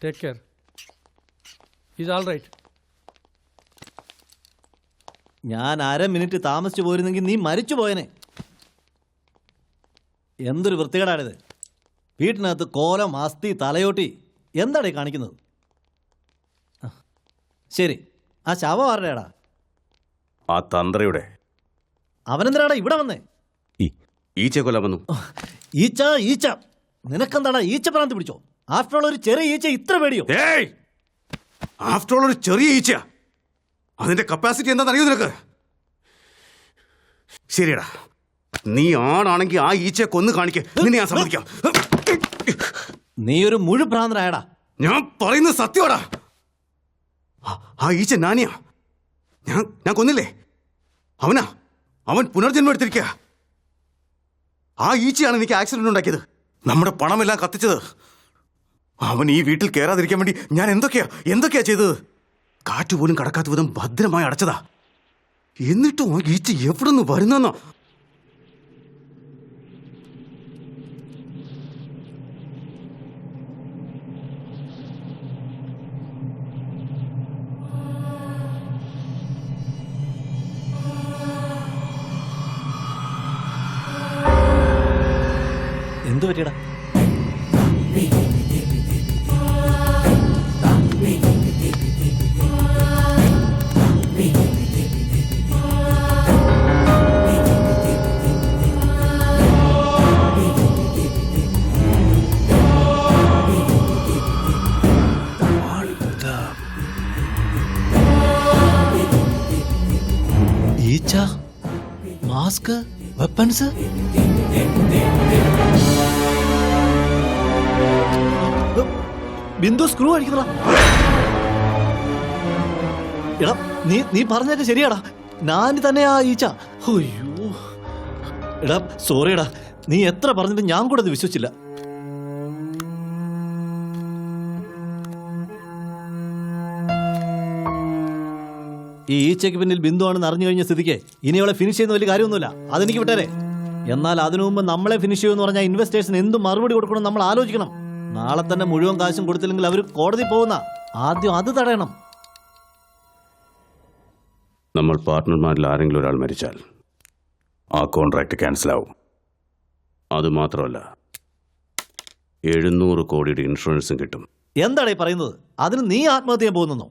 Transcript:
Take care. Is all right. ഞാൻ 1/2 minute താമസിച്ചു പോയിരുന്നെങ്കിൽ നീ മരിച്ചു പോയനെ. എന്തൊരു വൃത്തികേടാണിത്. വീട്ടിനകത്ത് കോലം, അസ്ഥി, തലയോട്ടി എന്താണ് കാണിക്കുന്നത്? ശരി, ആ ശവം ആരുടെയാടാ? ആ തന്ത്രയുടെ. അവനെന്തിനാടാ ഇവിടെ വന്നേ? ഈച്ച കൊല്ലാൻ വന്നു. ഈച്ച ഈച്ച നിനക്കെന്താടാ ഈച്ച പ്രാന്തി പിടിച്ചോ? ആഫ്റ്റർ ഓൾ ഒരു ചെറിയ ഈച്ച ഇത്ര പേടിയോ? ആഫ്റ്റർ ഓൾ ഒരു ചെറിയ ഈച്ച, അതിന്റെ കപ്പാസിറ്റി എന്താണെന്ന് അറിയോ നിനക്ക്? ശരിയടാ, നീ ആണാണെങ്കിൽ ആ ഈച്ചയെ കൊന്നു കാണിക്ക്, നിന്നെ ഞാൻ സമ്മതിക്കാം. നീ ഒരു മുഴുഭ്രാന്തനായടാ. ഞാൻ പറയുന്നത് സത്യമാടാ. ആ ഈച്ച നാനിയാ, ഞാൻ കൊന്നില്ലേ? അവൻ പുനർജന്മം എടുത്തിരിക്കുക. ആ ഈച്ചയാണ് എനിക്ക് ആക്സിഡന്റ് ഉണ്ടാക്കിയത്, നമ്മുടെ പണമെല്ലാം കത്തിച്ചത്. അവൻ ഈ വീട്ടിൽ കയറാതിരിക്കാൻ വേണ്ടി ഞാൻ എന്തൊക്കെയാ ചെയ്തത്? കാറ്റുപോലും കടക്കാത്ത വിധം ഭദ്രമായി അടച്ചതാ. എന്നിട്ടും ആ ഈച്ച എവിടെ നിന്ന് വരുന്നെന്നോ? എന്തു പറ്റിയടാ? ഈച്ച, മാസ്ക്, വെപ്പൺസ്. ബിന്ദു സ്ക്രൂ അടിക്കുന്നടാ. എടാ നീ പറഞ്ഞൊക്കെ ശരിയാടാ. ഞാൻ തന്നെയാ ഈച്ച. അയ്യോ എടാ, സോറിയടാ. നീ എത്ര പറഞ്ഞിട്ട് ഞാൻ കൂടെ അത് വിശ്വസിച്ചില്ല. ഈ ഈച്ചയ്ക്ക് പിന്നിൽ ബിന്ദു ആണെന്ന് അറിഞ്ഞു കഴിഞ്ഞ സ്ഥിതിക്ക് ഇനി അവളെ ഫിനിഷ് ചെയ്യുന്ന വലിയ കാര്യമൊന്നുമില്ല. അതെനിക്ക് വിട്ടേരെ. എന്നാൽ അതിനു മുമ്പ് നമ്മളെ ഫിനിഷ് ചെയ്യുമെന്ന് പറഞ്ഞാൽ ഇൻവെസ്റ്റേഴ്സിന് എന്ത് മറുപടി കൊടുക്കണം നമ്മൾ ആലോചിക്കണം. നാളെ തന്നെ മുഴുവൻ കാശും കൊടുത്തില്ലെങ്കിൽ അവർ കോടതി പോകുന്ന. ആദ്യം അത് തടയണം. നമ്മൾ പാർട്ട്ണർമാരിൽ ആരെങ്കിലും ഒരാൾ മരിച്ചാൽ ആ കോൺട്രാക്ട് ക്യാൻസൽ ആവും. അതുമാത്രമല്ല, 700 കോടിയുടെ ഇൻഷുറൻസും കിട്ടും. എന്താണ് ഈ പറയുന്നത്? അതിന് നീ ആത്മഹത്യ ചെയ്യാൻ പോകുന്നോ?